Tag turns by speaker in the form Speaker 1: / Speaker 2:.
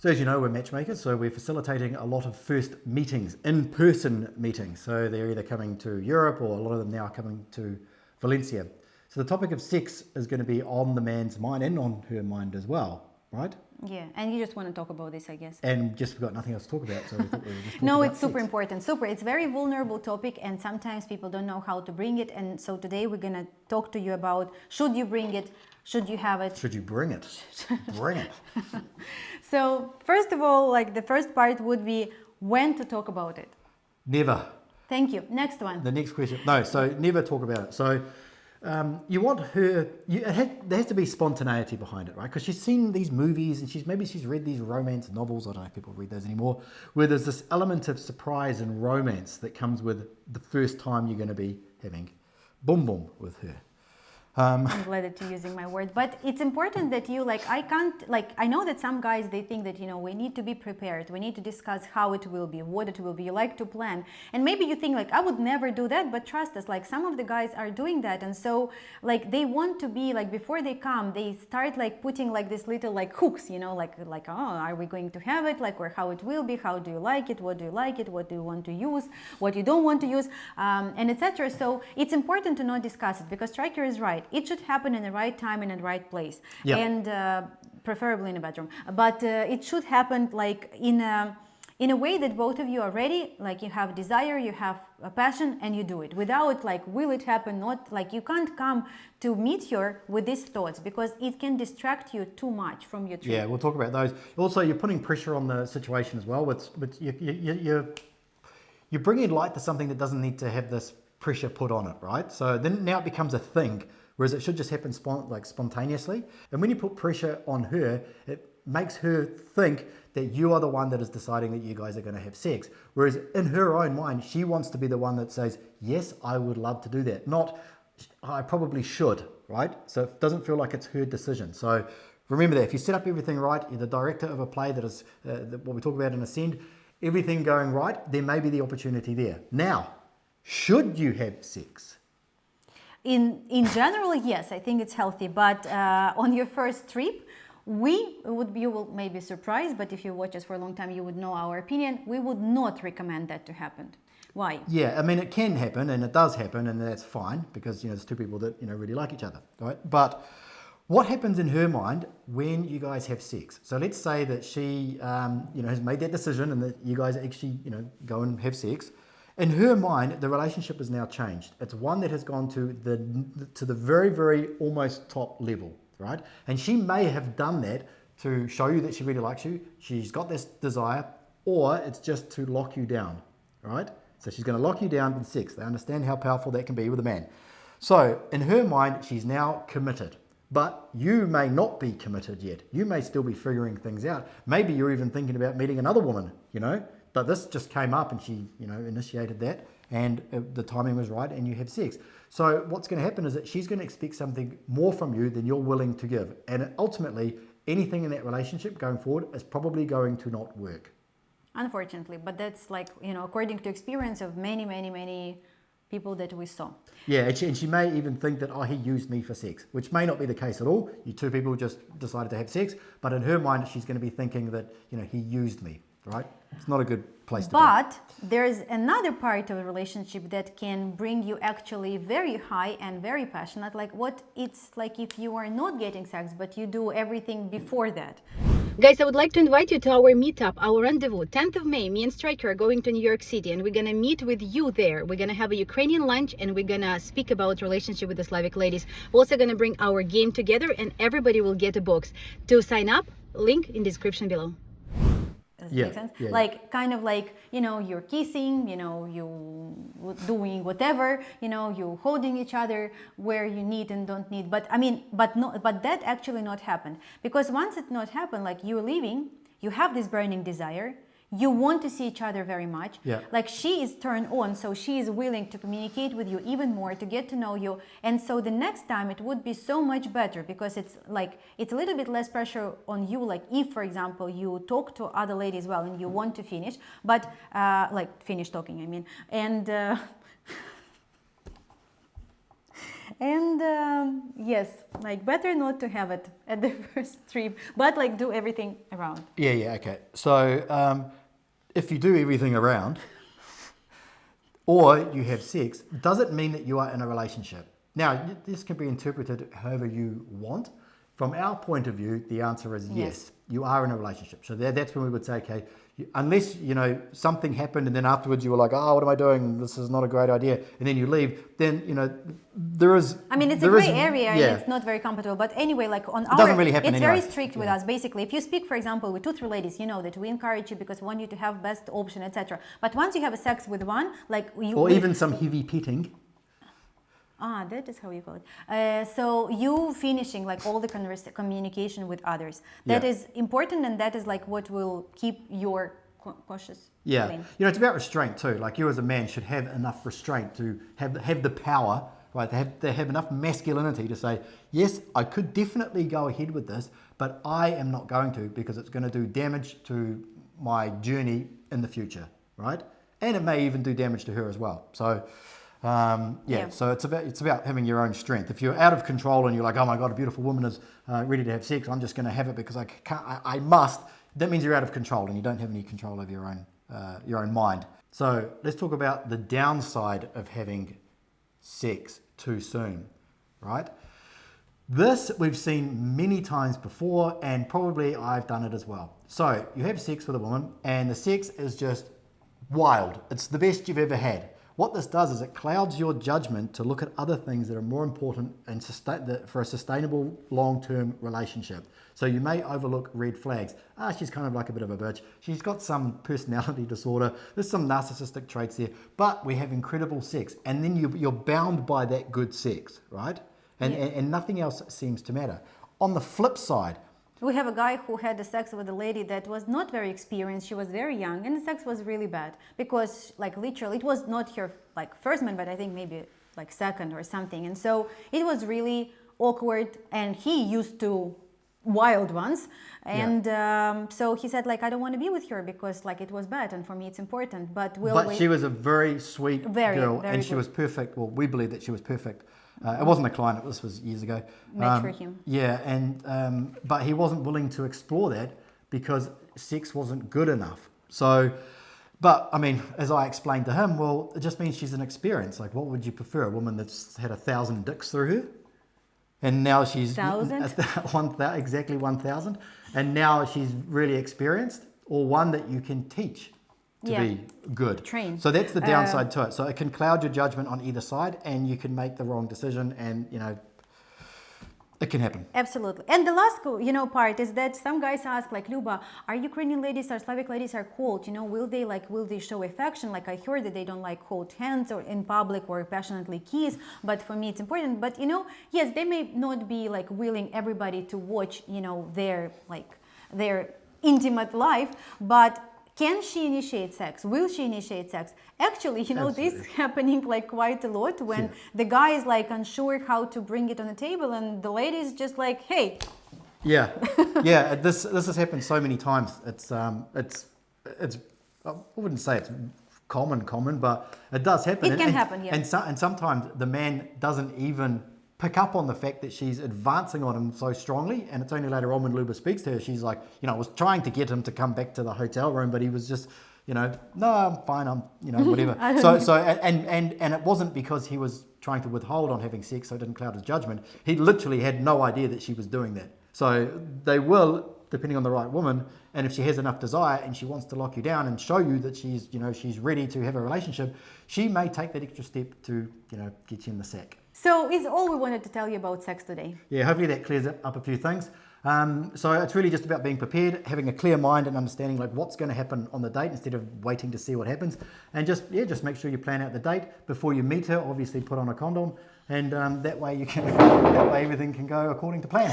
Speaker 1: So as you know, we're matchmakers, so we're facilitating a lot of first meetings, in-person meetings. So they're either coming to Europe or a lot of them now are coming to Valencia. So the topic of sex is going to be on the man's mind and on her mind as well, right?
Speaker 2: Yeah, and you just want to talk about this, I guess.
Speaker 1: And just we've got nothing else to talk about, so we thought we would just talk
Speaker 2: No,
Speaker 1: about
Speaker 2: it's super
Speaker 1: sex.
Speaker 2: important. Super. It's a very vulnerable topic, and sometimes people don't know how to bring it. And so today we're gonna talk to you about: should you bring it? Should you have it?
Speaker 1: Should you bring it? Bring it.
Speaker 2: So first of all, like the first part would be when to talk about it.
Speaker 1: Never.
Speaker 2: Thank you. Next one.
Speaker 1: The next question. No, so never talk about it. So you want her, there has to be spontaneity behind it, right? Because she's seen these movies and maybe she's read these romance novels, I don't know if people read those anymore, where there's this element of surprise and romance that comes with the first time you're going to be having boom boom with her.
Speaker 2: I'm glad that you're using my word, but it's important that you I know that some guys, they think that, we need to be prepared. We need to discuss how it will be, what it will be. You like to plan. And maybe you think I would never do that, but trust us, some of the guys are doing that. And so they want to be before they come, they start putting this little hooks, oh, are we going to have it? Or how it will be? How do you like it? What do you like it? What do you want to use? What you don't want to use? And etc. So it's important to not discuss it because Striker is right. It should happen in the right time and in the right place, and preferably in a bedroom. But it should happen in a way that both of you are ready. You have desire, you have a passion, and you do it. Without will it happen? Not you can't come to meet her with these thoughts because it can distract you too much from your trip.
Speaker 1: Yeah, we'll talk about those. Also, you're putting pressure on the situation as well. You're bringing light to something that doesn't need to have this pressure put on it, right? So then now it becomes a thing. Whereas it should just happen spontaneously. And when you put pressure on her, it makes her think that you are the one that is deciding that you guys are going to have sex. Whereas in her own mind, she wants to be the one that says, yes, I would love to do that. Not, I probably should, right? So it doesn't feel like it's her decision. So remember that if you set up everything right, you're the director of a play that is what we talk about in Ascend, everything going right, there may be the opportunity there. Now, should you have sex?
Speaker 2: In general, yes, I think it's healthy. But on your first trip, you will maybe surprised, but if you watch us for a long time, you would know our opinion. We would not recommend that to happen. Why?
Speaker 1: Yeah, I mean, it can happen and it does happen and that's fine because, there's two people that, really like each other, right? But what happens in her mind when you guys have sex? So let's say that she, has made that decision and that you guys actually, go and have sex. In her mind, the relationship is now changed. It's one that has gone to the very, very almost top level, right? And she may have done that to show you that she really likes you. She's got this desire, or it's just to lock you down, right? So she's going to lock you down with sex. They understand how powerful that can be with a man. So in her mind, she's now committed. But you may not be committed yet. You may still be figuring things out. Maybe you're even thinking about meeting another woman, But this just came up and she, initiated that and the timing was right and you have sex. So what's going to happen is that she's going to expect something more from you than you're willing to give. And ultimately, anything in that relationship going forward is probably going to not work.
Speaker 2: Unfortunately, but that's according to experience of many, many, many people that we saw.
Speaker 1: Yeah, and she may even think that, he used me for sex, which may not be the case at all. You two people just decided to have sex, but in her mind, she's going to be thinking that, he used me. Right? It's not a good place to be.
Speaker 2: But there's another part of a relationship that can bring you actually very high and very passionate. What it's like if you are not getting sex, but you do everything before that. Guys, I would like to invite you to our meetup, our rendezvous. 10th of May, me and Striker are going to New York City and we're going to meet with you there. We're going to have a Ukrainian lunch and we're going to speak about relationship with the Slavic ladies. We're also going to bring our game together and everybody will get a box. To sign up, link in description below. Does it make sense?
Speaker 1: Yeah.
Speaker 2: You're kissing, you doing whatever, you holding each other where you need and don't need. But that actually not happened. Because once it not happened, you're leaving, you have this burning desire, you want to see each other very much.
Speaker 1: Yeah.
Speaker 2: She is turned on, so she is willing to communicate with you even more, to get to know you. And so the next time it would be so much better because it's a little bit less pressure on you. If, for example, you talk to other ladies well and you want to finish, but finish talking, and And yes, like better not to have it at the first trip, but like do everything around.
Speaker 1: Yeah, okay. So if you do everything around or you have sex, does it mean that you are in a relationship? Now, this can be interpreted however you want. From our point of view, the answer is yes. You are in a relationship. So that's when we would say, okay, unless, something happened and then afterwards you were like, oh, what am I doing? This is not a great idea. And then you leave, then, there is...
Speaker 2: I mean, it's a gray area and it's not very comfortable. But anyway, like on our...
Speaker 1: doesn't really happen
Speaker 2: it's
Speaker 1: anyway.
Speaker 2: very strict with us, basically. If you speak, for example, with 2-3 ladies, you know that we encourage you because we want you to have best option, etc. But once you have a sex with one, like you...
Speaker 1: Or even some heavy petting.
Speaker 2: Ah, that is how you call it. So you finishing like all the communication with others. That is important, and that is like what will keep your cautious.
Speaker 1: Yeah,
Speaker 2: feeling.
Speaker 1: It's about restraint too. Like you as a man should have enough restraint to have the power, right? They have enough masculinity to say, yes, I could definitely go ahead with this, but I am not going to because it's going to do damage to my journey in the future, right? And it may even do damage to her as well. So. So it's about having your own strength. If you're out of control and you're like, oh my God, a beautiful woman is ready to have sex, I'm just going to have it because I must. That means you're out of control and you don't have any control over your own mind. So let's talk about the downside of having sex too soon, right? This we've seen many times before, and probably I've done it as well. So you have sex with a woman and the sex is just wild. It's the best you've ever had. What this does is it clouds your judgment to look at other things that are more important and for a sustainable long-term relationship. So you may overlook red flags. She's kind of like a bit of a bitch. She's got some personality disorder. There's some narcissistic traits there, but we have incredible sex. And then you're bound by that good sex, right? And nothing else seems to matter. On the flip side,
Speaker 2: we have a guy who had a sex with a lady that was not very experienced. She was very young, and the sex was really bad because, like, literally, it was not her like first man, but I think maybe like second or something. And so it was really awkward. And he used to wild ones, and so he said, like, I don't want to be with her because, like, it was bad, and for me it's important. But
Speaker 1: she was a very sweet girl, and she was perfect. Well, we believe that she was perfect. It wasn't a client, this was years ago.
Speaker 2: Made for him.
Speaker 1: Yeah, and but he wasn't willing to explore that because sex wasn't good enough. So, but I mean, as I explained to him, well, it just means she's inexperienced. Like, what would you prefer? A woman that's had 1,000 dicks through her? And now she's...
Speaker 2: 1,000?
Speaker 1: Exactly 1,000. And now she's really experienced, or one that you can teach to be good.
Speaker 2: Train.
Speaker 1: So that's the downside to it. So it can cloud your judgment on either side and you can make the wrong decision and, it can happen.
Speaker 2: Absolutely. And the last, part is that some guys ask, like, Luba, are Ukrainian ladies or Slavic ladies are cold? Will they show affection? Like, I heard that they don't like hold hands or in public or passionately kiss, but for me it's important. But, yes, they may not be like willing everybody to watch, their intimate life, but can she initiate sex? Will she initiate sex? Actually, this is happening like quite a lot when the guy is like unsure how to bring it on the table and the lady is just like, hey.
Speaker 1: Yeah. This has happened so many times. It's I wouldn't say it's common, but it does happen.
Speaker 2: It can happen, yeah.
Speaker 1: And sometimes the man doesn't even pick up on the fact that she's advancing on him so strongly, and it's only later on when Luba speaks to her, she's like, I was trying to get him to come back to the hotel room, but he was just, no, I'm fine, I'm, whatever. And it wasn't because he was trying to withhold on having sex so it didn't cloud his judgment. He literally had no idea that she was doing that. So they will, depending on the right woman, and if she has enough desire and she wants to lock you down and show you that she's, she's ready to have a relationship, she may take that extra step to, get you in the sack.
Speaker 2: So is all we wanted to tell you about sex today.
Speaker 1: Yeah, hopefully that clears up a few things. So it's really just about being prepared, having a clear mind and understanding like what's going to happen on the date instead of waiting to see what happens. And just make sure you plan out the date before you meet her. Obviously put on a condom, and that way everything can go according to plan.